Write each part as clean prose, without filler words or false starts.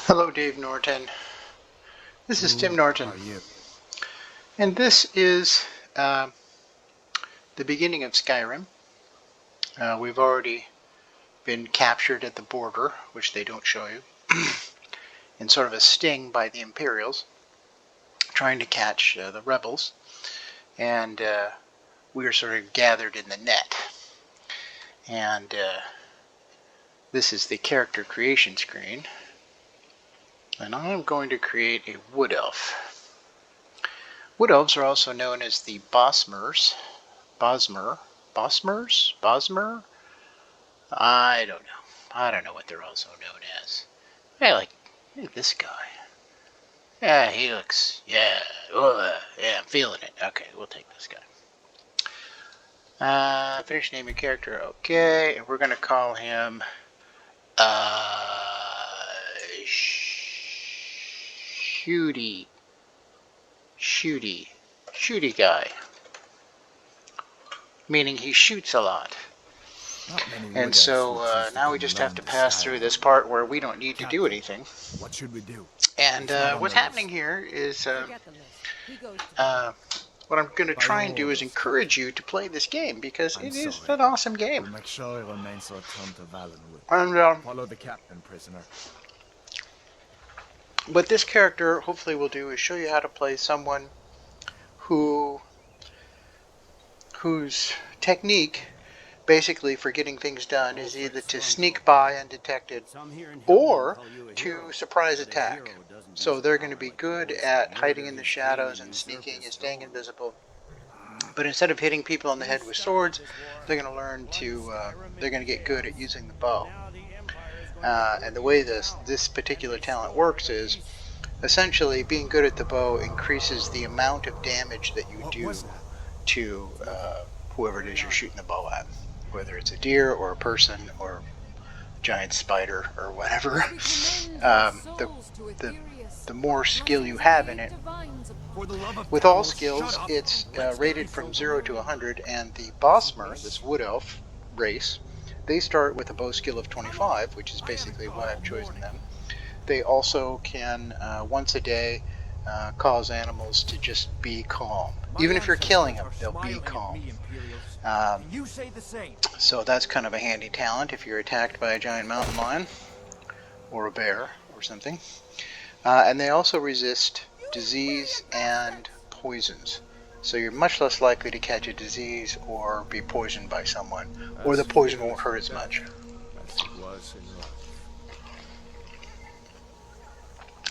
Hello, Dave Norton. This is Tim Norton. How are you? And this is the beginning of Skyrim. We've already been captured at the border, which they don't show you, in sort of a sting by the Imperials, trying to catch the rebels. And we are sort of gathered in the net. And this is the character creation screen. And I'm going to create a wood elf. Wood elves are also known as the Bosmer? I don't know. I don't know what they're also known as. Hey, like this guy. Yeah, he looks, yeah, I'm feeling it. Okay, we'll take this guy. Finish naming character, okay, and we're going to call him, Shooty guy. Meaning he shoots a lot. And so now we just have to pass through this part where we don't need to do anything. What should we do? And what's happening here is what I'm going to try and do is encourage you to play this game because it is an awesome game. We'll make sure it remains our turn to Valenwood. And Follow the captain, prisoner. what this character hopefully will do is show you how to play someone whose technique basically for getting things done is either to sneak by undetected or to surprise attack. So they're going to be good at hiding in the shadows and sneaking and staying invisible. But instead of hitting people on the head with swords, they're going to learn to, they're going to get good at using the bow. And the way this particular talent works is essentially being good at the bow increases the amount of damage that you do to whoever it is you're shooting the bow at, whether it's a deer or a person or a giant spider or whatever. The more skill you have in it. With all skills, it's rated from 0 to 100, and the Bosmer, this wood elf race, they start with a bow skill of 25, which is basically why I've chosen them. They also can, once a day, cause animals to just be calm. Even if you're killing them, they'll be calm. So that's kind of a handy talent if you're attacked by a giant mountain lion or a bear or something. And they also resist disease and poisons. So you're much less likely to catch a disease or be poisoned by someone, or the poison won't hurt as much.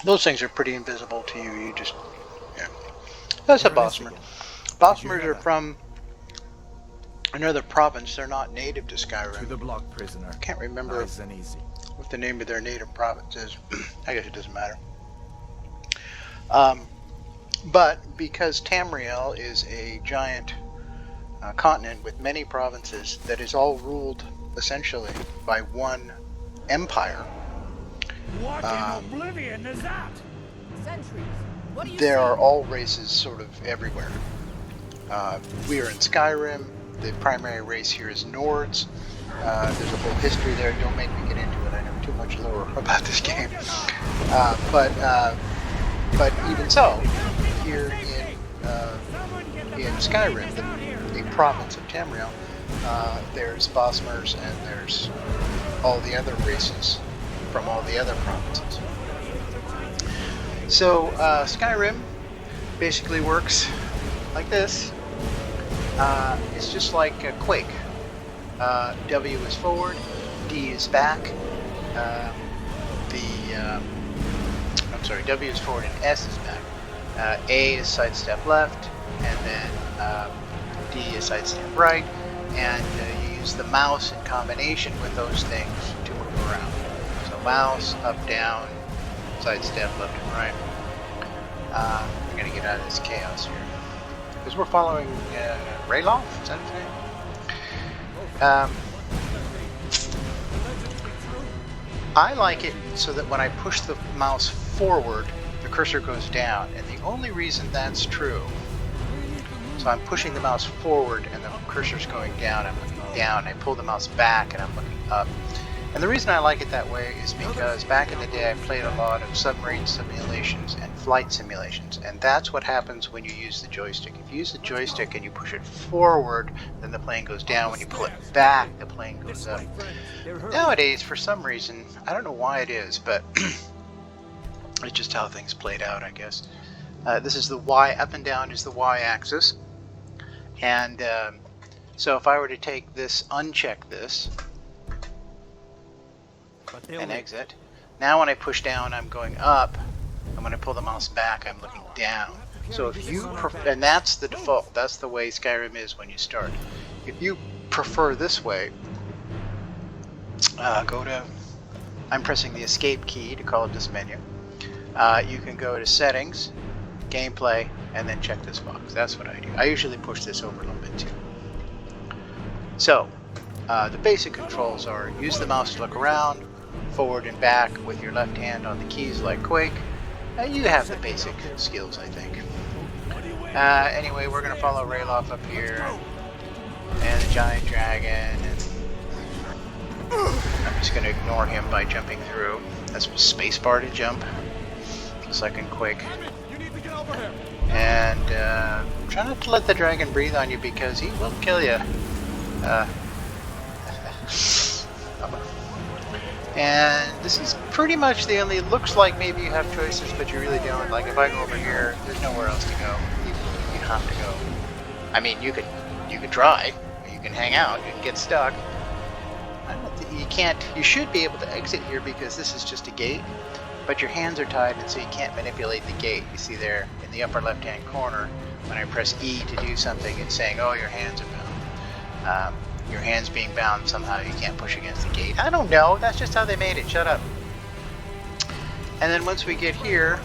Those things are pretty invisible to you. You just, yeah. That's a Bosmer. Bosmers are from another province. They're not native to Skyrim. To the block, prisoner. I can't remember what the name of their native province is. I guess it doesn't matter. But because Tamriel is a giant continent with many provinces that is all ruled essentially by one empire, what in oblivion is that? There are all races sort of everywhere. We are in Skyrim. The primary race here is Nords. There's a whole history there. Don't make me get into it. I know too much lore about this game. But even so, here in Skyrim, the province of Tamriel, there's Bosmers and there's all the other races from all the other provinces. So Skyrim basically works like this. It's just like a Quake. W is forward, D is back. W is forward and S is back. A is sidestep left, and then D is sidestep right, and you use the mouse in combination with those things to move around. So mouse, up, down, sidestep left and right. I'm going to get out of this chaos here. Because we're following Rayloff, is that his name? I like it so that when I push the mouse forward, the cursor goes down. And the only reason that's true, so I'm pushing the mouse forward and the cursor's going down, I'm looking down. I pull the mouse back and I'm looking up. And the reason I like it that way is because back in the day I played a lot of submarine simulations and flight simulations, and that's what happens when you use the joystick. If you use the joystick and you push it forward, then the plane goes down. When you pull it back, the plane goes up. Nowadays, for some reason, I don't know why it is, but it's just how things played out, I guess. This is the Y, up and down is the Y axis. And so if I were to take this, uncheck this, and exit. Now when I push down, I'm going up, and when I pull the mouse back, I'm looking down. So if you and that's the default, that's the way Skyrim is when you start. If you prefer this way, go to, I'm pressing the escape key to call it this menu. You can go to settings, gameplay, and then check this box. That's what I do. I usually push this over a little bit too. So the basic controls are use the mouse to look around, forward and back with your left hand on the keys like Quake. You have the basic skills, I think. Anyway, we're going to follow Rayloff up here, and the giant dragon, and I'm just going to ignore him by jumping through. That's spacebar to jump, just like in Quake. And try not to let the dragon breathe on you because he will kill you. And this is pretty much the only, looks like maybe you have choices, but you really don't. Like if I go over here, there's nowhere else to go. You have to go. I mean, you could try, you can hang out, you can get stuck. I don't think you can't, you should be able to exit here because this is just a gate, but your hands are tied and so you can't manipulate the gate. You see there in the upper left hand corner, when I press E to do something, it's saying, oh, your hands are bound. Your hands being bound, somehow you can't push against the gate. I don't know, that's just how they made it, shut up. And then once we get here,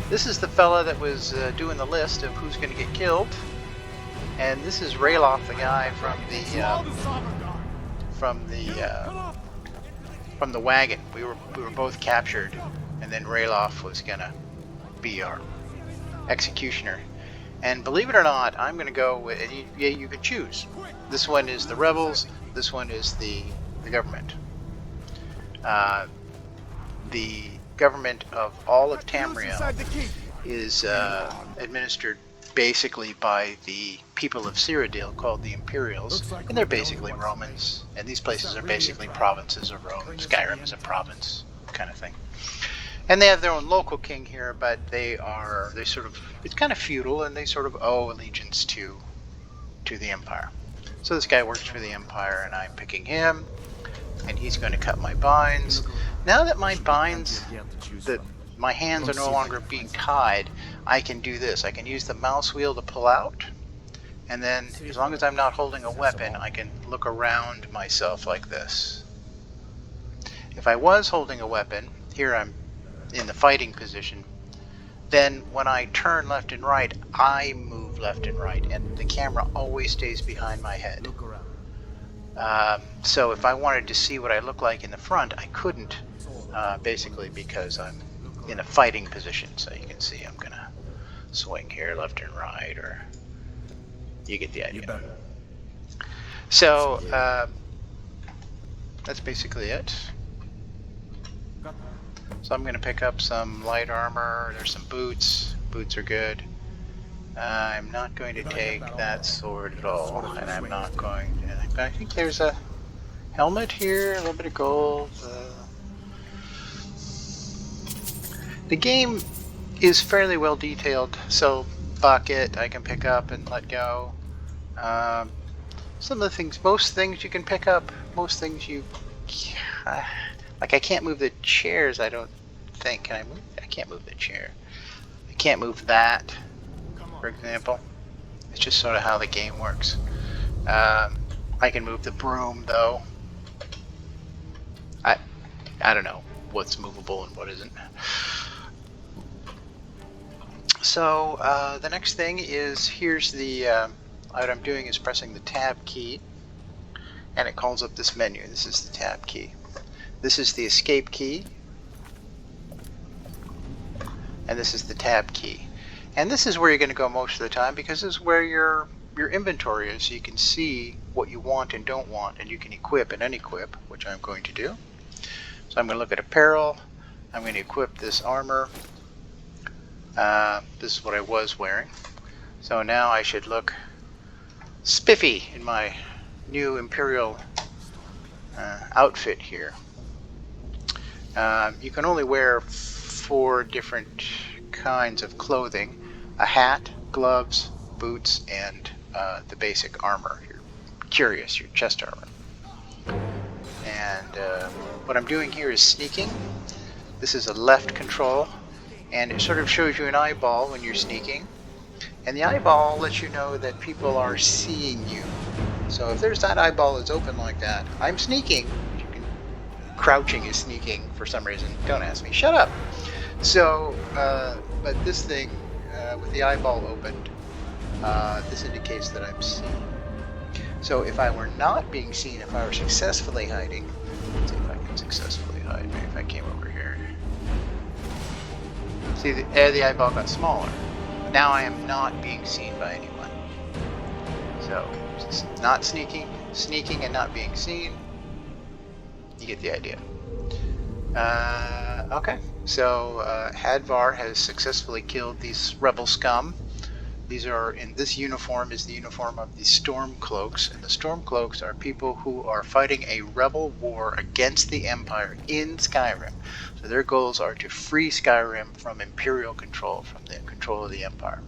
this is the fella that was doing the list of who's going to get killed. And this is Rayloff, the guy from the wagon. We were both captured, and then Rayloff was going to be our executioner. And believe it or not, I'm going to go with, you can choose. This one is the rebels, this one is the government. The government of all of Tamriel is administered basically by the people of Cyrodiil called the Imperials, and they're basically Romans, and these places are basically provinces of Rome. Skyrim is a province kind of thing. And they have their own local king here, but they sort of, it's kind of feudal, and they sort of owe allegiance to the Empire. So this guy works for the Empire, and I'm picking him, and he's going to cut my binds. Now that my binds, that my hands are no longer being tied, I can do this. I can use the mouse wheel to pull out, and then as long as I'm not holding a weapon, I can look around myself like this. If I was holding a weapon, here I'm in the fighting position, then when I turn left and right, I move left and right, and the camera always stays behind my head. So if I wanted to see what I look like in the front, I couldn't, basically because I'm in a fighting position. So you can see I'm gonna swing here left and right, or you get the idea. So that's basically it. So I'm going to pick up some light armor. There's some boots. Boots are good. I'm not going to take that sword at all, and I'm not going to, but I think there's a helmet here, a little bit of gold. The game is fairly well detailed, so bucket I can pick up and let go. Some of the things, most things you can pick up, most things you, like I can't move the chairs, I don't think. Can I move? I can't move the chair. I can't move that, for example. It's just sort of how the game works. I can move the broom though. I don't know what's movable and what isn't. So the next thing is, here's the, what I'm doing is pressing the tab key, and it calls up this menu. This is the tab key. This is the escape key, and this is the tab key. And this is where you're going to go most of the time, because this is where your your inventory is so you can see what you want and don't want, and you can equip and unequip, which I'm going to do. So I'm going to look at apparel. I'm going to equip this armor. This is what I was wearing. So now I should look spiffy in my new Imperial outfit here. You can only wear 4 different kinds of clothing: a hat, gloves, boots, and the basic armor, your cuirass, your chest armor. And what I'm doing here is sneaking. This is a left control, and it sort of shows you an eyeball when you're sneaking. And the eyeball lets you know that people are seeing you. So if there's that eyeball that's open like that, I'm sneaking. You can, crouching is sneaking for some reason. Don't ask me. Shut up. So, but this thing with the eyeball opened, this indicates that I'm seen. So if I were not being seen, if I were successfully hiding, let's see if I can successfully hide. Maybe if I came over here. See, the eyeball got smaller. Now I am not being seen by anyone. So, it's not sneaking, sneaking and not being seen. You get the idea. Okay, so Hadvar has successfully killed these rebel scum. These are, in this uniform is the uniform of the Stormcloaks, and the Stormcloaks are people who are fighting a rebel war against the Empire in Skyrim. So their goals are to free Skyrim from Imperial control, from the control of the Empire.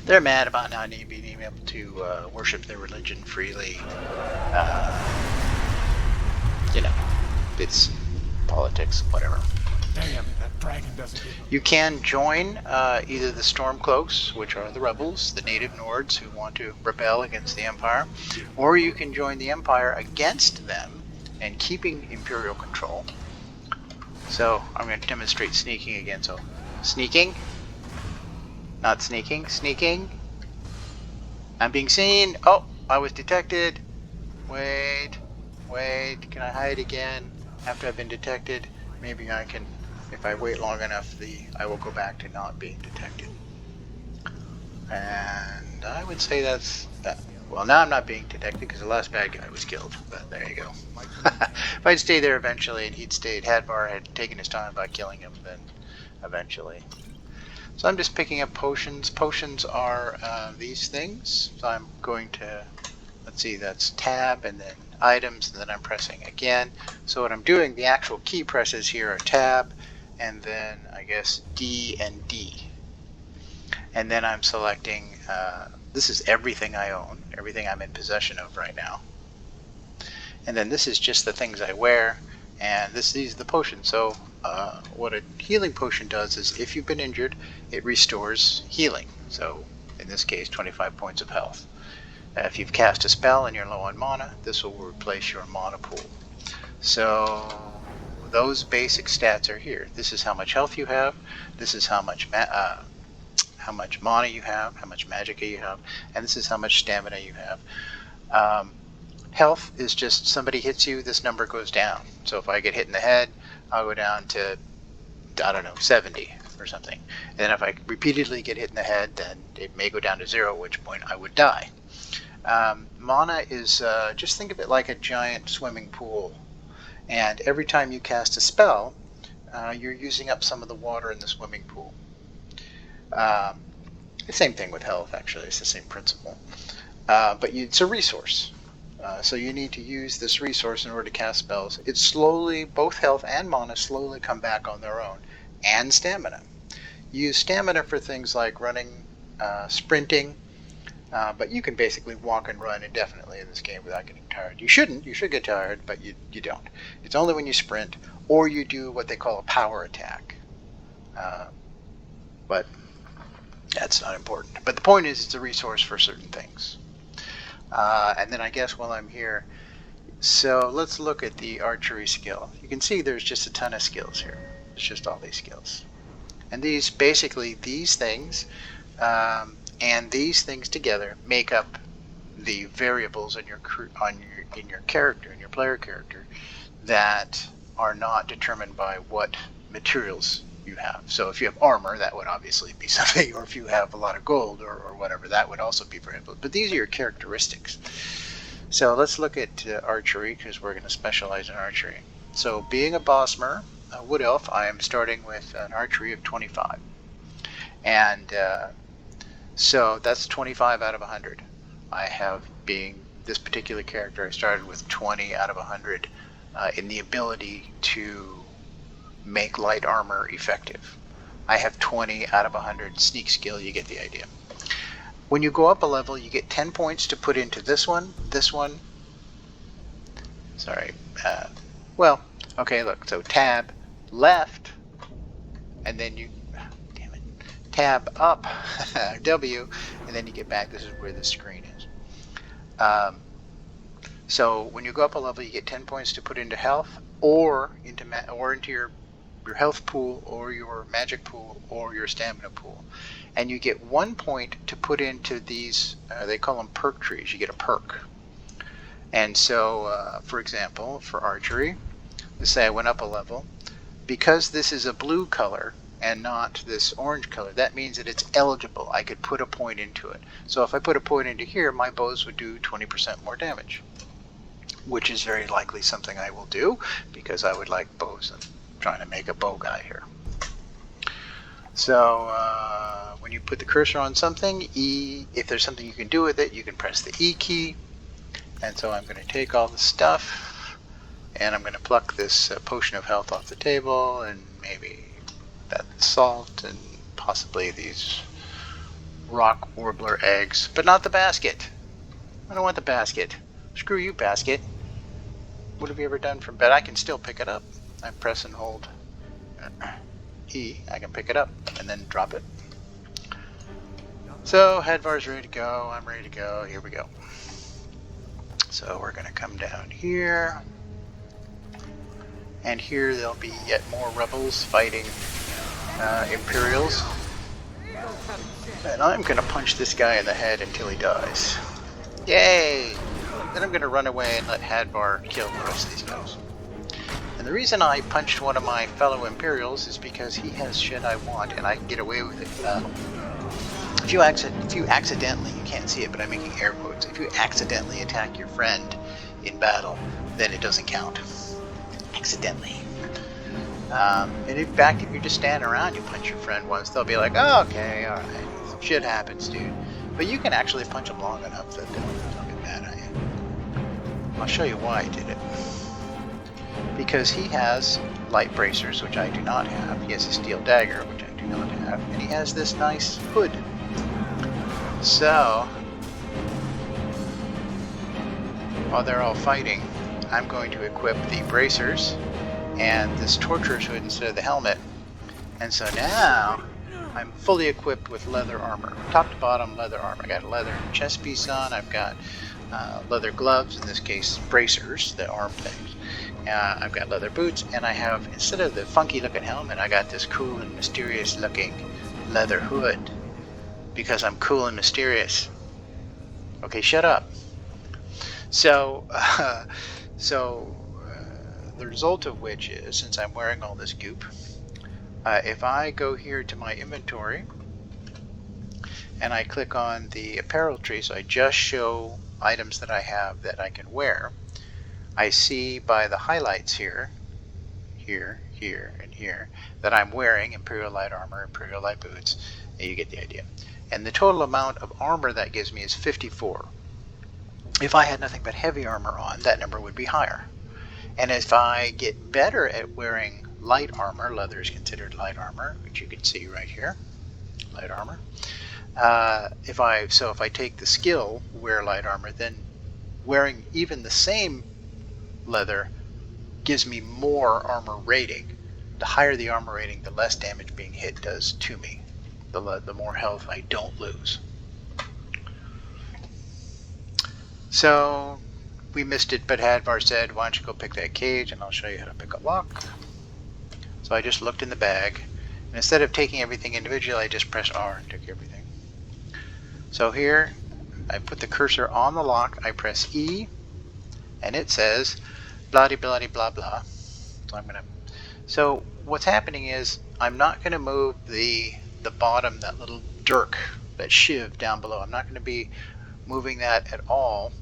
They're mad about not being able to worship their religion freely. You know, it's politics, whatever. Damn, that dragon doesn't give You can join either the Stormcloaks, which are the rebels, the native Nords who want to rebel against the Empire, or you can join the Empire against them and keeping Imperial control. So I'm going to demonstrate sneaking again. So sneaking, not sneaking, sneaking. I'm being seen. Oh, I was detected. Wait, can I hide again after I've been detected? Maybe I can. If I wait long enough, I will go back to not being detected. And I would say that's that. Well, now I'm not being detected because the last bad guy was killed, but there you go. If I'd stayed there eventually and he'd stayed, Hadvar had taken his time by killing him, then eventually. So I'm just picking up potions. Potions are these things. So I'm going to, let's see, that's tab and then items, and then I'm pressing again. So what I'm doing, the actual key presses here are tab, and then I guess D and D. And then I'm selecting, this is everything I own, everything I'm in possession of right now. And then this is just the things I wear, and these are the potions. So what a healing potion does is if you've been injured, it restores healing. So in this case, 25 points of health. If you've cast a spell and you're low on mana, this will replace your mana pool. So those basic stats are here. This is how much health you have. This is how much mana you have, how much magicka you have, and this is how much stamina you have. Health is just somebody hits you, this number goes down. So if I get hit in the head, I'll go down to, I don't know, 70 or something. And then if I repeatedly get hit in the head, then it may go down to 0, at which point I would die. Mana is, just think of it like a giant swimming pool. And every time you cast a spell, you're using up some of the water in the swimming pool. The same thing with health, actually. It's the same principle. But it's a resource. So you need to use this resource in order to cast spells. It's slowly, both health and mana slowly come back on their own. And stamina. You use stamina for things like running, sprinting, but you can basically walk and run indefinitely in this game without getting tired. You shouldn't. You should get tired, but you don't. It's only when you sprint or you do what they call a power attack. But that's not important. But the point is it's a resource for certain things. And then I guess while I'm here, so let's look at the archery skill. You can see there's just a ton of skills here. It's just all these skills. And these, basically, these things and these things together make up the variables in your character, in your player character, that are not determined by what materials you have. So if you have armor, that would obviously be something, or if you have a lot of gold or whatever, that would also be prohibited. But these are your characteristics. So let's look at archery, because we're going to specialize in archery. So being a Bosmer, a wood elf, I am starting with an archery of 25. And so that's 25 out of 100. I have, being this particular character, I started with 20 out of 100 in the ability to make light armor effective. I have 20 out of 100 sneak skill. You get the idea. When you go up a level, you get 10 points to put into this one, sorry, well, okay, look, so tab left, and then you, damn it, tab up, W, and then you get back. This is where the screen is. So when you go up a level, you get 10 points to put into health, or into your health pool, or your magic pool, or your stamina pool. And you get 1 point to put into these, they call them perk trees. You get a perk. And so, for example, for archery, let's say I went up a level. Because this is a blue color and not this orange color, that means that it's eligible. I could put a point into it. So if I put a point into here, my bows would do 20% more damage, which is very likely something I will do, because I would like bows and trying to make a bow guy here. So when you put the cursor on something, E, if there's something you can do with it, you can press the E key. And so I'm going to take all the stuff, and I'm going to pluck this potion of health off the table, and maybe that salt, and possibly these rock warbler eggs, but not the basket. I don't want the basket. Screw you, basket. What have you ever done from bed? I can still pick it up. I press and hold E, I can pick it up and then drop it. So Hadvar's ready to go, I'm ready to go, here we go. So we're gonna come down here, and here there'll be yet more rebels fighting Imperials. And I'm gonna punch this guy in the head until he dies. Yay! Then I'm gonna run away and let Hadvar kill the rest of these guys. And the reason I punched one of my fellow Imperials is because he has shit I want, and I can get away with it. If you accidentally, you can't see it, but I'm making air quotes, if you accidentally attack your friend in battle, then it doesn't count. Accidentally. And in fact, if you're just standing around, you punch your friend once, they'll be like, oh, okay, alright, shit happens, dude. But you can actually punch them long enough that they'll get mad at you. I'll show you why I did it. Because he has light bracers, which I do not have. He has a steel dagger, which I do not have. And he has this nice hood. So, while they're all fighting, I'm going to equip the bracers and this torturer's hood instead of the helmet. And so now, I'm fully equipped with leather armor. Top to bottom, leather armor. I got a leather chest piece on. I've got leather gloves, in this case bracers, the arm things. I've got leather boots, and I have, instead of the funky looking helmet, I got this cool and mysterious looking leather hood. Because I'm cool and mysterious. Okay, shut up. So, the result of which is, since I'm wearing all this goop, if I go here to my inventory, and I click on the apparel tree, so I just show items that I have that I can wear, I see by the highlights here, and here, that I'm wearing Imperial Light Armor, Imperial Light Boots, and you get the idea. And the total amount of armor that gives me is 54. If I had nothing but heavy armor on, that number would be higher. And if I get better at wearing light armor, leather is considered light armor, which you can see right here, light armor. If I take the skill, wear light armor, then wearing even the same leather gives me more armor rating. The higher the armor rating, the less damage being hit does to me. The more health I don't lose. So we missed it, but Hadvar said, why don't you go pick that cage and I'll show you how to pick a lock. So I just looked in the bag, and instead of taking everything individually, I just pressed R and took everything. So here, I put the cursor on the lock, I press E, and it says blah blah blah blah. So what's happening is I'm not going to move the bottom, that little dirk, that shiv down below. I'm not going to be moving that at all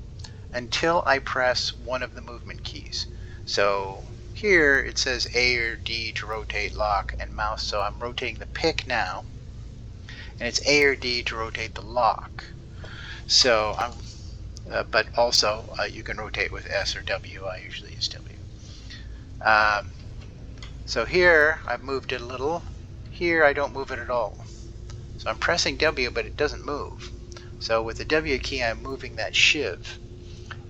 until I press one of the movement keys. So here it says A or D to rotate, lock, and mouse. So I'm rotating the pick now, and it's A or D to rotate the lock. So but also you can rotate with S or W. I usually use W. So here I've moved it a little. Here I don't move it at all. So I'm pressing W, but it doesn't move. So with the W key, I'm moving that shiv.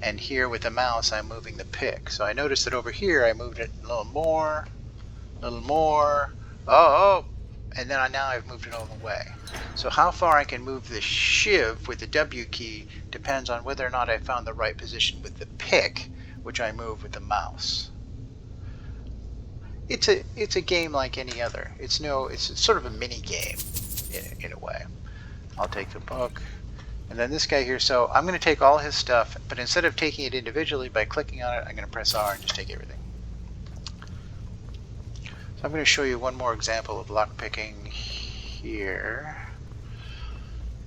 And here with the mouse, I'm moving the pick. So I noticed that over here, I moved it a little more, oh, and then now I've moved it all the way. So how far I can move the shiv with the W key depends on whether or not I found the right position with the pick, which I move with the mouse. It's a game like any other. It's sort of a mini game in a way. I'll take the book, and then this guy here. So I'm going to take all his stuff, but instead of taking it individually by clicking on it, I'm going to press R and just take everything. So I'm going to show you one more example of lock picking here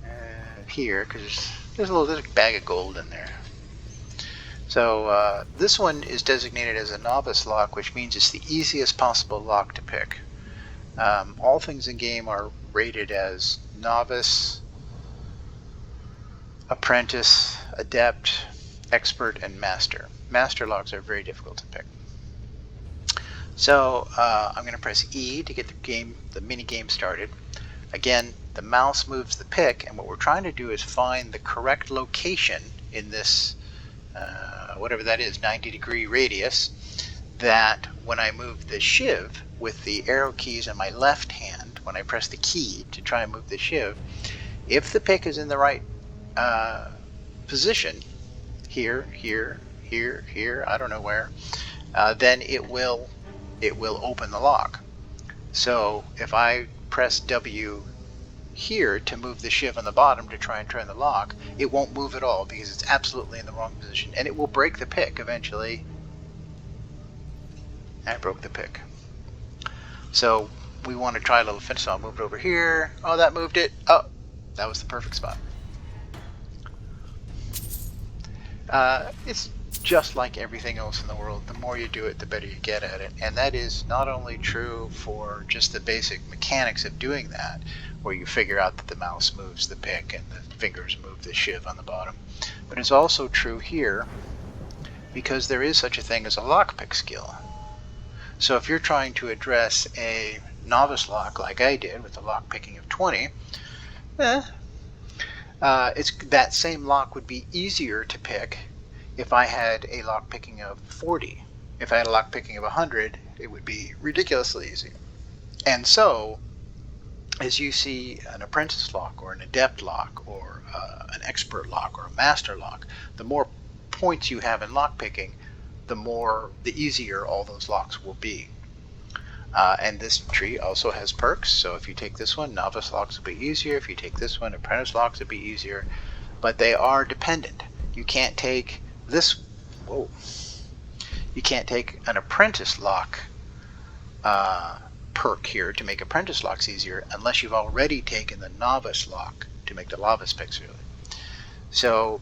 and here, because there's a bag of gold in there. So this one is designated as a novice lock, which means it's the easiest possible lock to pick. All things in game are rated as novice, apprentice, adept, expert, and master. Master locks are very difficult to pick. So I'm going to press E to get the mini game started. Again, the mouse moves the pick, and what we're trying to do is find the correct location in this whatever that is, 90-degree radius, that when I move the shiv with the arrow keys in my left hand, when I press the key to try and move the shiv, if the pick is in the right position, here, I don't know where, then it will open the lock. So if I press W here to move the shiv on the bottom to try and turn the lock, it won't move at all because it's absolutely in the wrong position, and it will break the pick eventually. I broke the pick. So we want to try a little finish, so I'll move it over here. Oh, that moved it. Oh, that was the perfect spot. It's just like everything else in the world. The more you do it, the better you get at it. And that is not only true for just the basic mechanics of doing that, where you figure out that the mouse moves the pick and the fingers move the shiv on the bottom, but it's also true here because there is such a thing as a lockpick skill. So if you're trying to address a novice lock like I did with the lock picking of 20, that same lock would be easier to pick if I had a lock picking of 40. If I had a lock picking of 100, it would be ridiculously easy. And so, as you see an apprentice lock or an adept lock or an expert lock or a master lock, the more points you have in lock picking, the easier all those locks will be. And this tree also has perks, so if you take this one, novice locks will be easier. If you take this one, apprentice locks will be easier. But they are dependent. You can't take this, you can't take an apprentice lock perk here to make apprentice locks easier unless you've already taken the novice lock to make the novice picks easier. So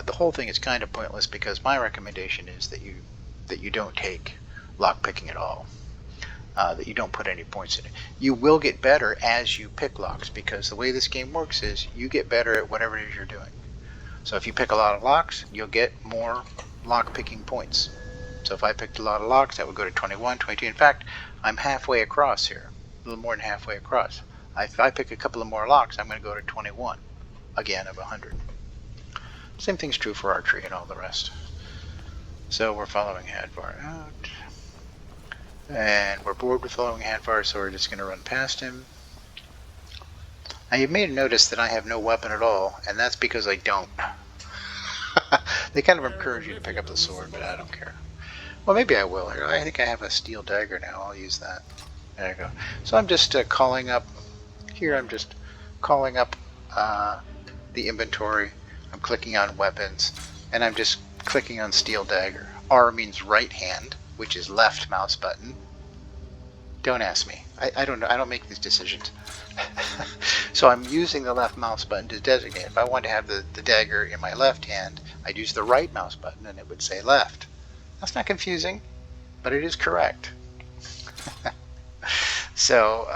the whole thing is kind of pointless because my recommendation is that you don't take lock picking at all. That you don't put any points in it. You will get better as you pick locks because the way this game works is you get better at whatever it is you're doing. So if you pick a lot of locks, you'll get more lock picking points. So if I picked a lot of locks, that would go to 21, 22. In fact, I'm halfway across here, a little more than halfway across. If I pick a couple of more locks, I'm going to go to 21, again of 100. Same thing's true for archery and all the rest. So we're following Hadvar out. And we're bored with following Hadvar, so we're just going to run past him. Now you may notice that I have no weapon at all, and that's because I don't. They kind of encourage you to pick up the sword, but I don't care. Well, maybe I will. I think I have a steel dagger now. I'll use that. There you go. So I'm just calling up. Here I'm just calling up the inventory. I'm clicking on weapons, and I'm just clicking on steel dagger. R means right hand, which is left mouse button. Don't ask me. I don't know. I don't make these decisions. So I'm using the left mouse button to designate. If I want to have the dagger in my left hand, I'd use the right mouse button and it would say left. That's not confusing, but it is correct. So,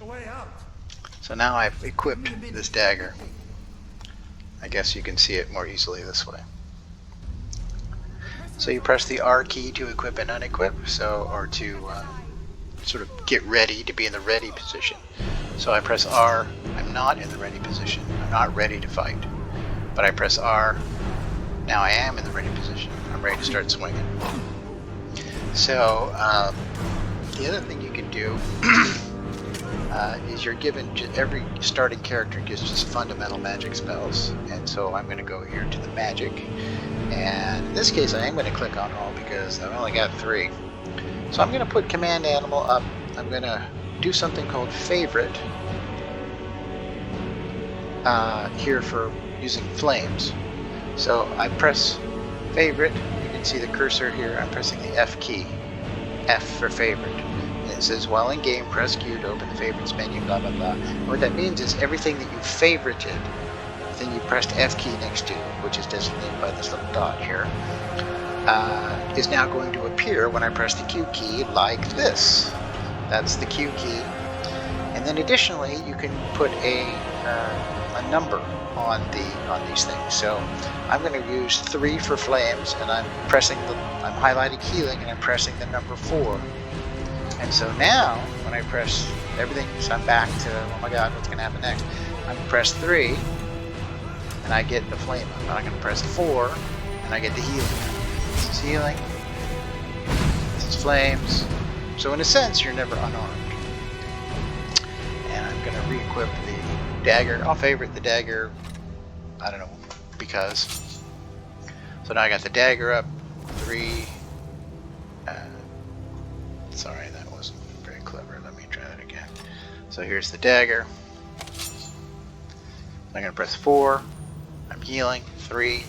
The way out. so now I've equipped this dagger. I guess you can see it more easily this way. So you press the R key to equip and unequip, or to sort of get ready, to be in the ready position. So I press R, I'm not in the ready position, I'm not ready to fight. But I press R, now I am in the ready position, I'm ready to start swinging. So the other thing you can do is you're given, every starting character gets just fundamental magic spells. And so I'm going to go here to the magic. And in this case I am going to click on all because I've only got 3. So I'm going to put command animal up. I'm going to do something called favorite here for using flames. So I press favorite. You can see the cursor here. I'm pressing the F key. F for favorite. And it says while in game, press Q to open the favorites menu, blah blah blah. And what that means is everything that you favorited, then you pressed F key next to, which is designated by this little dot here, is now going to appear when I press the Q key like this. That's the Q key. And then additionally, you can put a number on these things. So I'm going to use 3 for flames, and I'm highlighting healing, and I'm pressing the number 4. And so now, when I press everything, so I'm back to, oh my god, what's going to happen next? I'm going to press 3, and I get the flame up. And I'm going to press 4, and I get the healing. This is healing. This is flames. So in a sense, you're never unarmed. And I'm going to re-equip the dagger. I'll favorite the dagger, I don't know, because. So now I got the dagger up. 3. Sorry, that wasn't very clever. Let me try that again. So here's the dagger. I'm going to press 4. I'm healing. 3.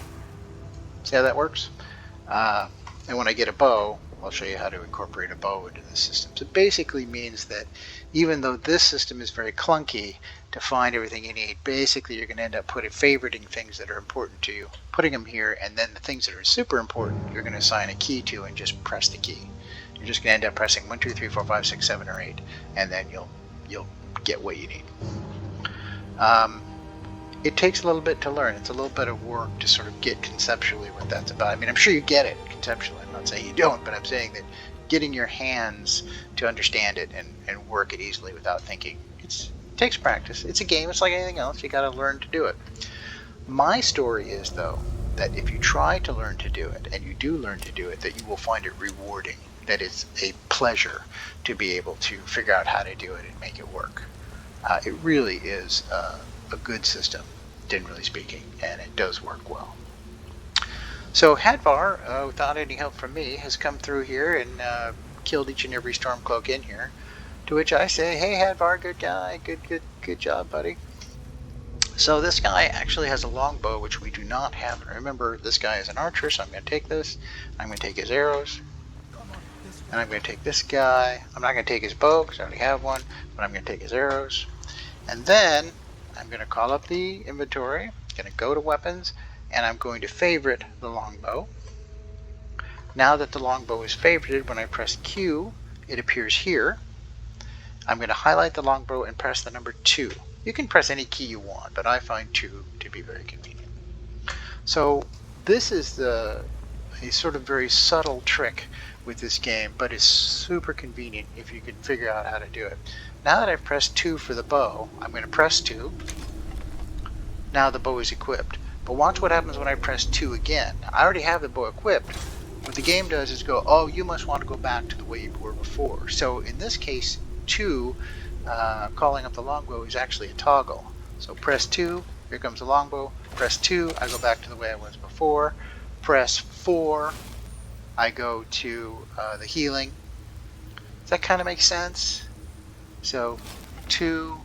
See how that works? And when I get a bow, I'll show you how to incorporate a bow into the system. So it basically means that even though this system is very clunky to find everything you need, basically you're going to end up favoriting things that are important to you, putting them here, and then the things that are super important, you're going to assign a key to and just press the key. You're just going to end up pressing 1, 2, 3, 4, 5, 6, 7, or 8, and then you'll get what you need. It takes a little bit to learn. It's a little bit of work to sort of get conceptually what that's about. I mean, I'm sure you get it conceptually. I'm not saying you don't, but I'm saying that getting your hands to understand it and work it easily without thinking, it takes practice. It's a game. It's like anything else. You got to learn to do it. My story is, though, that if you try to learn to do it, and you do learn to do it, that you will find it rewarding, that it's a pleasure to be able to figure out how to do it and make it work. It really is a good system, generally speaking, and it does work well. So Hadvar, without any help from me, has come through here and killed each and every Stormcloak in here, to which I say, hey Hadvar, good guy, good job, buddy. So this guy actually has a longbow, which we do not have. Remember, this guy is an archer, so I'm going to take this. I'm going to take his arrows. And I'm going to take this guy. I'm not going to take his bow, because I already have one, but I'm going to take his arrows. And then I'm going to call up the inventory, going to go to weapons, and I'm going to favorite the longbow. Now that the longbow is favorited, when I press Q, it appears here. I'm going to highlight the longbow and press the number 2. You can press any key you want, but I find 2 to be very convenient. So this is a sort of very subtle trick with this game, but it's super convenient if you can figure out how to do it. Now that I've pressed 2 for the bow, I'm going to press 2. Now the bow is equipped. But watch what happens when I press 2 again. I already have the bow equipped. What the game does is go, oh, you must want to go back to the way you were before. So in this case, 2, calling up the longbow, is actually a toggle. So press 2, here comes the longbow. Press 2, I go back to the way I was before. Press 4, I go to the healing. Does that kind of make sense? So 2,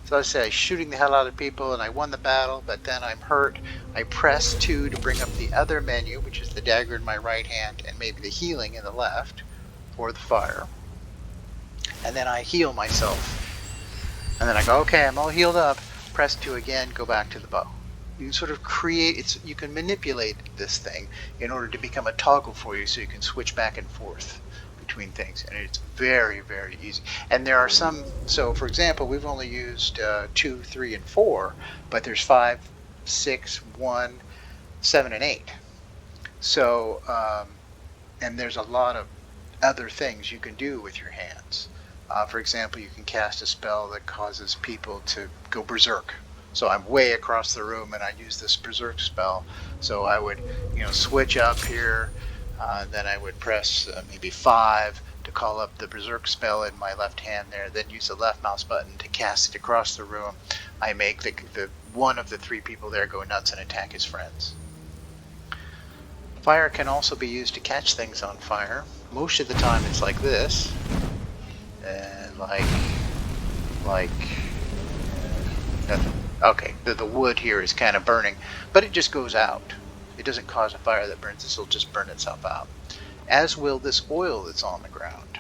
so I say shooting the hell out of people and I won the battle, but then I'm hurt. I press 2 to bring up the other menu, which is the dagger in my right hand and maybe the healing in the left, or the fire. and then I heal myself. And then I go, okay, I'm all healed up, press 2 again, go back to the bow. You can sort of you can manipulate this thing in order to become a toggle for you so you can switch back and forth between things. And it's very, very easy. And there are some, so for example, we've only used 2, 3, and 4, but there's 5, 6, 1, 7, and 8. So, and there's a lot of other things you can do with your hands. For example, you can cast a spell that causes people to go berserk. So I'm way across the room and I use this berserk spell. So I would, switch up here, then I would press maybe 5 to call up the berserk spell in my left hand there, then use the left mouse button to cast it across the room. I make the one of the 3 people there go nuts and attack his friends. Fire can also be used to catch things on fire. Most of the time it's like this. Nothing. Okay, the wood here is kind of burning, but it just goes out. It doesn't cause a fire that burns, this will just burn itself out. As will this oil that's on the ground.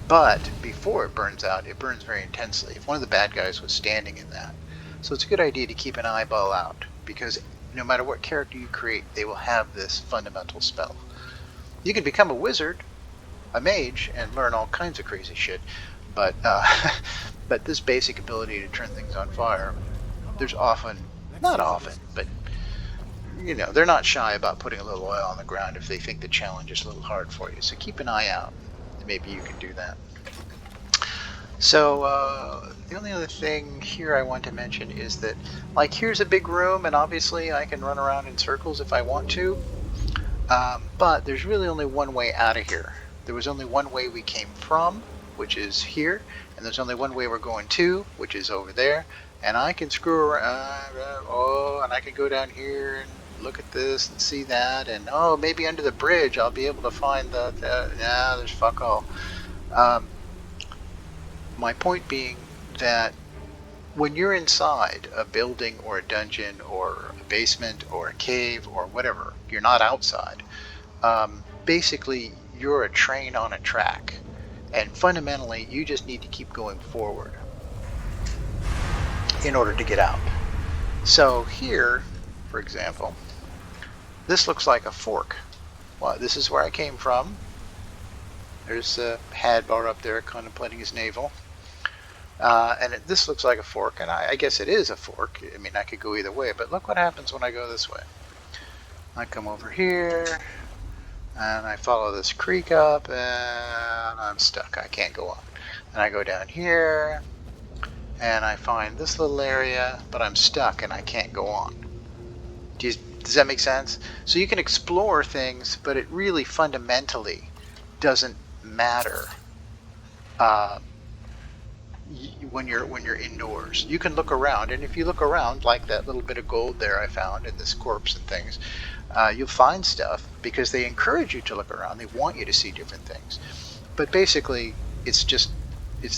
But before it burns out, it burns very intensely. If one of the bad guys was standing in that. So it's a good idea to keep an eyeball out, because no matter what character you create, they will have this fundamental spell. You can become a wizard, a mage, and learn all kinds of crazy shit, but but this basic ability to turn things on fire, there's not often, but they're not shy about putting a little oil on the ground if they think the challenge is a little hard for you. So keep an eye out. Maybe you can do that. So the only other thing here I want to mention is that, like, here's a big room, and obviously I can run around in circles if I want to, but there's really only one way out of here. There was only one way we came from, which is here, and there's only one way we're going to, which is over there. And I can screw around, and I can go down here and look at this and see that, and maybe under the bridge I'll be able to find there's fuck all. My point being that when you're inside a building or a dungeon or a basement or a cave or whatever, you're not outside. Basically, you're a train on a track, and fundamentally you just need to keep going forward in order to get out. So here, for example, this looks like a fork. Well, this is where I came from. There's Hadbar up there contemplating his navel. And this looks like a fork, and I guess it is a fork. I mean, I could go either way, but look what happens when I go this way. I come over here, and I follow this creek up, and I'm stuck. I can't go on. And I go down here, and I find this little area, but I'm stuck, and I can't go on. Does that make sense? So you can explore things, but it really fundamentally doesn't matter when you're indoors. You can look around, and if you look around, like that little bit of gold there I found in this corpse and things, you'll find stuff because they encourage you to look around. They want you to see different things. But basically, it's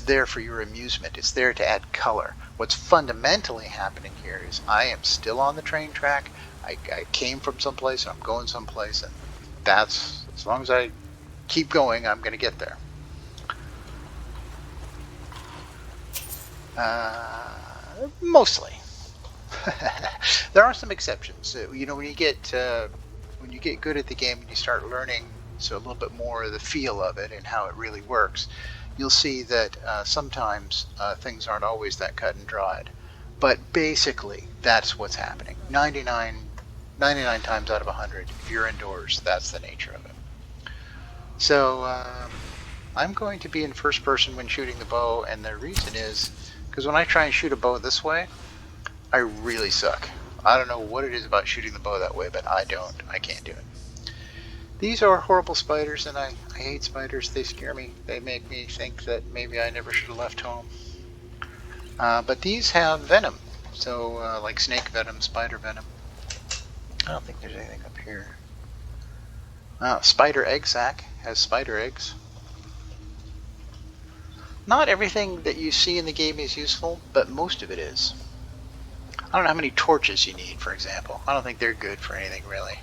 there for your amusement. It's there to add color. What's fundamentally happening here is I am still on the train track. I came from someplace, and I'm going someplace, and that's, as long as I keep going, I'm going to get there. Mostly. There are some exceptions. When you get good at the game and you start learning a little bit more of the feel of it and how it really works, you'll see that sometimes things aren't always that cut and dried. But basically, that's what's happening. 99 times out of 100, if you're indoors, that's the nature of it. So I'm going to be in first person when shooting the bow, and the reason is because when I try and shoot a bow this way, I really suck. I don't know what it is about shooting the bow that way, but I can't do it. These are horrible spiders, and I hate spiders. They scare me. They make me think that maybe I never should have left home. But these have venom, so like snake venom, spider venom. I don't think there's anything up here. Spider egg sac has spider eggs. Not everything that you see in the game is useful, but most of it is. I don't know how many torches you need, for example. I don't think they're good for anything, really.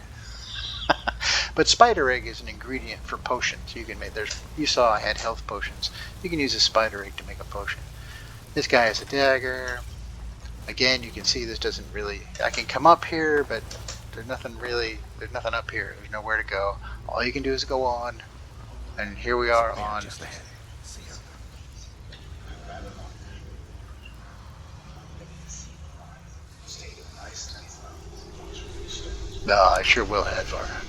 But spider egg is an ingredient for potions. You can make, you saw I had health potions. You can use a spider egg to make a potion. This guy has a dagger. Again, you can see this doesn't really, I can come up here, but there's nothing up here. There's nowhere to go. All you can do is go on, and here we are on. Just ahead. See ya. No, I sure will, Hadvar.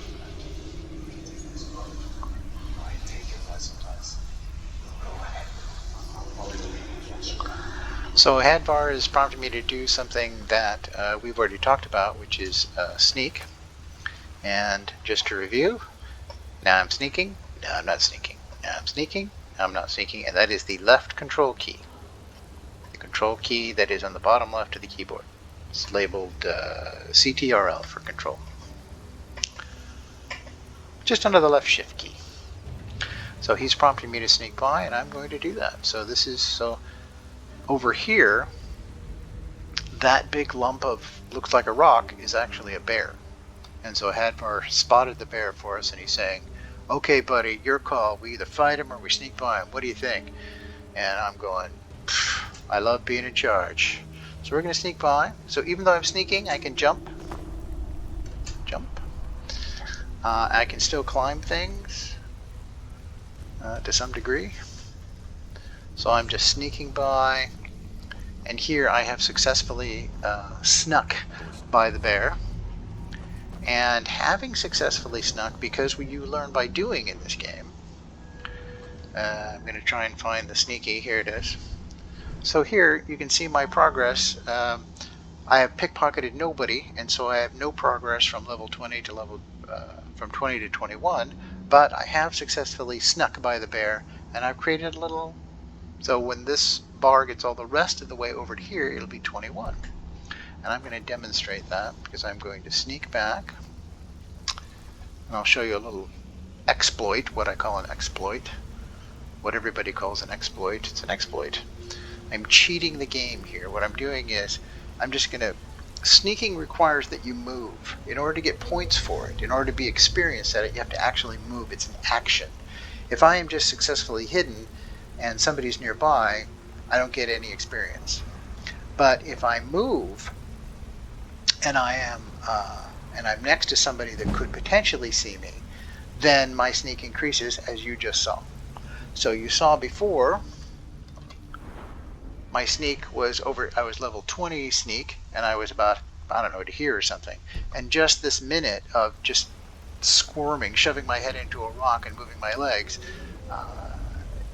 So Hadvar is prompting me to do something that we've already talked about, which is sneak. And just to review, now I'm sneaking, now I'm not sneaking, now I'm sneaking, now I'm not sneaking, and that is the left control key. The control key that is on the bottom left of the keyboard. It's labeled CTRL for control. Just under the left shift key. So he's prompting me to sneak by, and I'm going to do that. So this is, so over here, that big lump of, looks like a rock, is actually a bear. And so Hadvar spotted the bear for us, and he's saying, okay buddy, your call, we either fight him or we sneak by him, what do you think? And I'm going, I love being in charge. So we're going to sneak by. So even though I'm sneaking, I can jump. I can still climb things to some degree. So I'm just sneaking by, and here I have successfully snuck by the bear. And having successfully snuck, because you learn by doing in this game, I'm going to try and find the sneaky, here it is. So here you can see my progress. I have pickpocketed nobody, and so I have no progress from level 20 to level from 20 to 21, but I have successfully snuck by the bear, and I've created a little, so when this bar gets all the rest of the way over to here, it'll be 21. And I'm going to demonstrate that because I'm going to sneak back, and I'll show you a little exploit, what I call an exploit, what everybody calls an exploit. It's an exploit. I'm cheating the game here. What I'm doing is I'm just going to, sneaking requires that you move. In order to get points for it, in order to be experienced at it, you have to actually move. It's an action. If I am just successfully hidden and somebody's nearby, I don't get any experience. But if I move and I'm next to somebody that could potentially see me, then my sneak increases, as you just saw. So you saw before, my sneak was over, I was level 20 sneak, and I was about, I don't know, to here or something. And just this minute of just squirming, shoving my head into a rock and moving my legs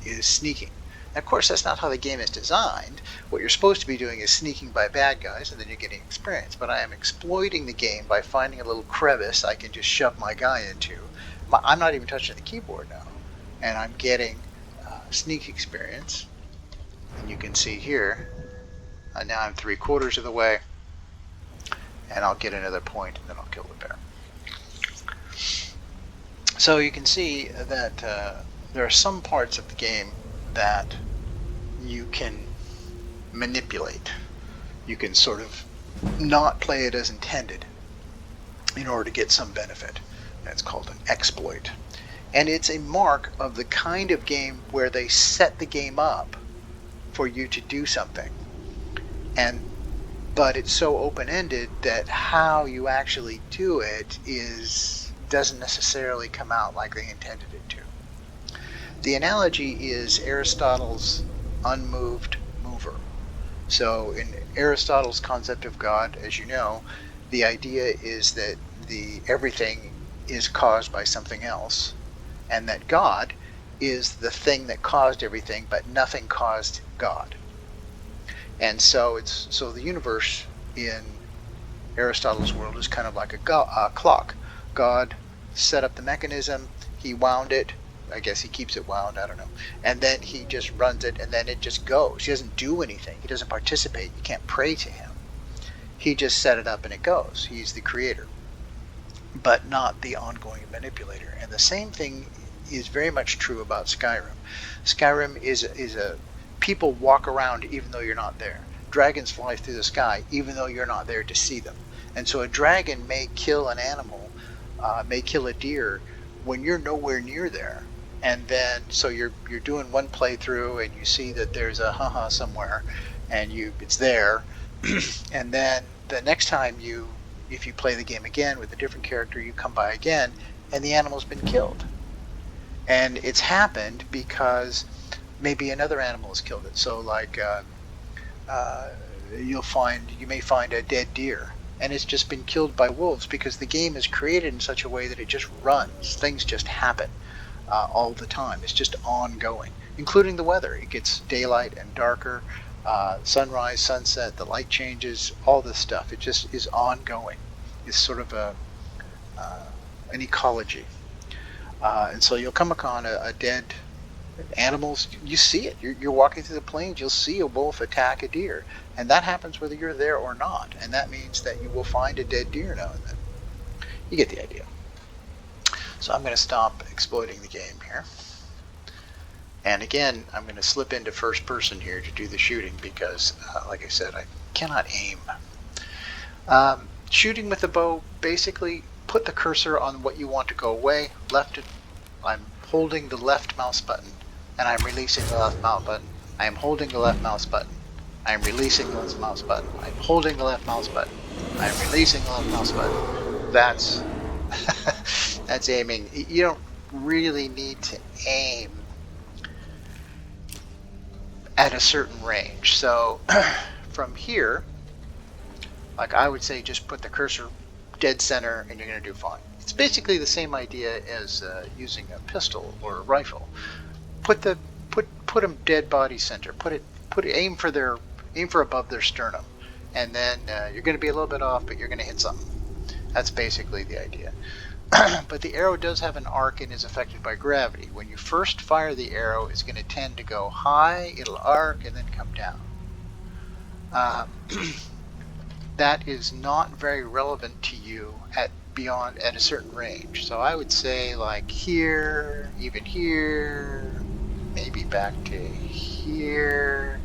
is sneaking. And of course, that's not how the game is designed. What you're supposed to be doing is sneaking by bad guys, and then you're getting experience. But I am exploiting the game by finding a little crevice I can just shove my guy into. I'm not even touching the keyboard now, and I'm getting sneak experience. And you can see here, now I'm 3/4 of the way, and I'll get another point, and then I'll kill the bear. So you can see that there are some parts of the game that you can manipulate. You can sort of not play it as intended in order to get some benefit. That's called an exploit. And it's a mark of the kind of game where they set the game up for you to do something. But it's so open-ended that how you actually do it doesn't necessarily come out like they intended it to. The analogy is Aristotle's unmoved mover. So in Aristotle's concept of God, as you know, the idea is that everything is caused by something else, and that God is the thing that caused everything, but nothing caused God. And so the universe in Aristotle's world is kind of like a clock. God set up the mechanism, he wound it, I guess he keeps it wound, I don't know, and then he just runs it, and then it just goes. He doesn't do anything, he doesn't participate, you can't pray to him. He just set it up and it goes. He's the creator, but not the ongoing manipulator. And the same thing is very much true about Skyrim. Skyrim is a people walk around even though you're not there. Dragons fly through the sky even though you're not there to see them. And so a dragon may kill an animal may kill a deer when you're nowhere near there. And then, so you're doing one playthrough and you see that there's a haha somewhere, and it's there, and then the next time if you play the game again with a different character, you come by again, and the animal's been killed. And it's happened because maybe another animal has killed it. So like uh, you may find a dead deer, and it's just been killed by wolves because the game is created in such a way that it just runs. Things just happen all the time. It's just ongoing, including the weather. It gets daylight and darker, sunrise, sunset, the light changes, all this stuff. It just is ongoing. It's sort of an ecology. And so you'll come upon a dead animals. You see it. You're walking through the plains. You'll see a wolf attack a deer, and that happens whether you're there or not. And that means that you will find a dead deer now and then. You get the idea. So I'm going to stop exploiting the game here. And again, I'm going to slip into first person here to do the shooting because, like I said, I cannot aim. Shooting with the bow, basically put the cursor on what you want to go away. I'm holding the left mouse button, and I'm releasing the left mouse button. I am holding the left mouse button. I am releasing the left mouse button. I'm holding the left mouse button. I am releasing the left mouse button. That's that's aiming. You don't really need to aim at a certain range. So from here, like I would say, just put the cursor dead center and you're going to do fine. It's basically the same idea as using a pistol or a rifle. Put them dead body center. Aim for above their sternum, and then you're going to be a little bit off, but you're going to hit something. That's basically the idea. But the arrow does have an arc and is affected by gravity. When you first fire the arrow, it's going to tend to go high, it'll arc, and then come down. That is not very relevant to you at a certain range. So I would say like here, even here, maybe back to here,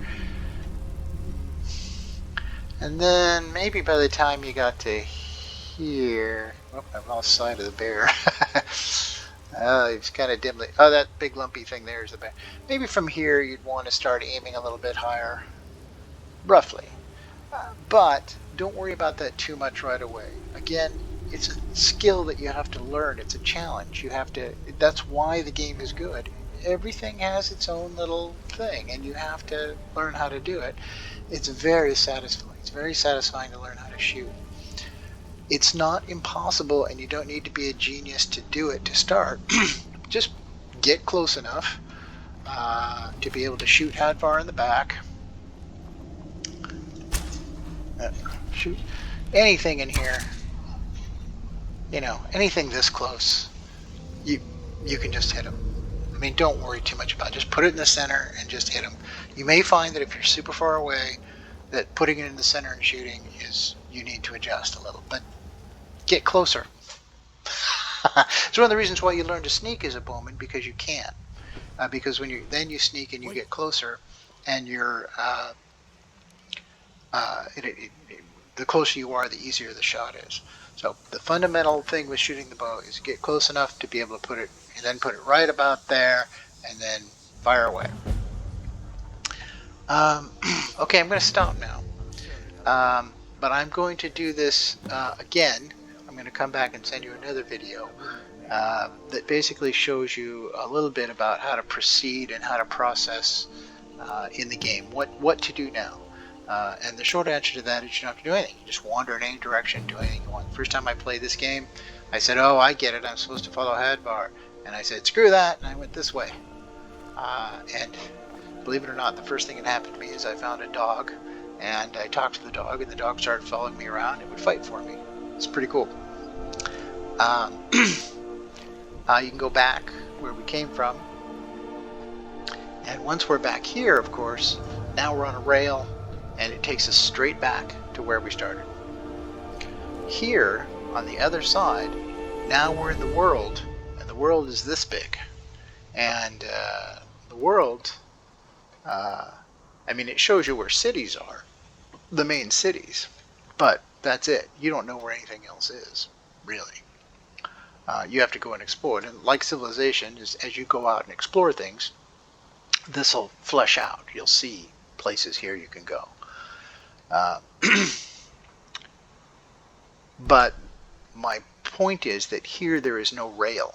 and then maybe by the time you got to here, oh, I've lost sight of the bear. It's kind of dimly. Oh, that big lumpy thing there is the bear. Maybe from here you'd want to start aiming a little bit higher, roughly. But don't worry about that too much right away. Again, it's a skill that you have to learn. It's a challenge. That's why the game is good. Everything has its own little thing, and you have to learn how to do it. It's very satisfying. It's very satisfying to learn how to shoot. It's not impossible, and you don't need to be a genius to do it to start. Just get close enough to be able to shoot how far in the back. Shoot anything in here. Anything this close, you can just hit them. I mean, don't worry too much about it. Just put it in the center and just hit them. You may find that if you're super far away, that putting it in the center and shooting you need to adjust a little, but get closer. It's one of the reasons why you learn to sneak as a bowman, because you can. Because when you sneak and you get closer, and you're the closer you are, the easier the shot is. So the fundamental thing with shooting the bow is get close enough to be able to put it right about there, and then fire away. Okay, I'm going to stop now. But I'm going to do this again. I'm going to come back and send you another video that basically shows you a little bit about how to proceed and how to process in the game. What to do now. And the short answer to that is you don't have to do anything. You just wander in any direction, do anything you want. The first time I played this game, I said, oh, I get it. I'm supposed to follow Hadvar. And I said, screw that, and I went this way. And believe it or not, the first thing that happened to me is I found a dog, and I talked to the dog, and the dog started following me around and would fight for me. It's pretty cool. You can go back where we came from. And once we're back here, of course, now we're on a rail, and it takes us straight back to where we started. Here, on the other side, now we're in the world, and the world is this big. And the world, it shows you where cities are, the main cities, but that's it. You don't know where anything else is, really. You have to go and explore it. And like Civilization, as you go out and explore things, this will flesh out. You'll see places here you can go. Uh, but my point is that here there is no rail.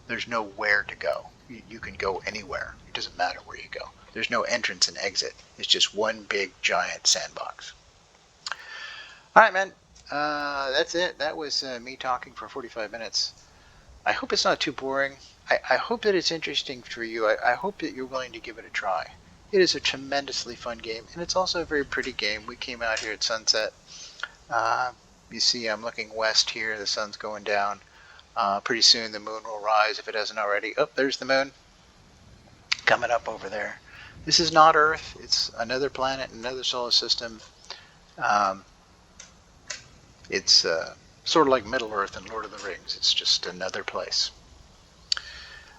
There's nowhere to go. You can go anywhere. It doesn't matter where you go. There's no entrance and exit. It's just one big giant sandbox. All right, man. That's it. That was me talking for 45 minutes. I hope it's not too boring. I hope that it's interesting for you. I hope that you're willing to give it a try. It is a tremendously fun game, and it's also a very pretty game. We came out here at sunset. You see I'm looking west here. The sun's going down. Pretty soon the moon will rise if it hasn't already. Oh, there's the moon coming up over there. This is not Earth. It's another planet, another solar system. It's sort of like Middle Earth and Lord of the Rings. It's just another place.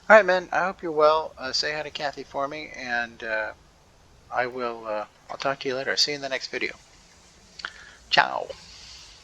All right, man. I hope you're well. Say hi to Kathy for me, and I'll talk to you later. See you in the next video. Ciao.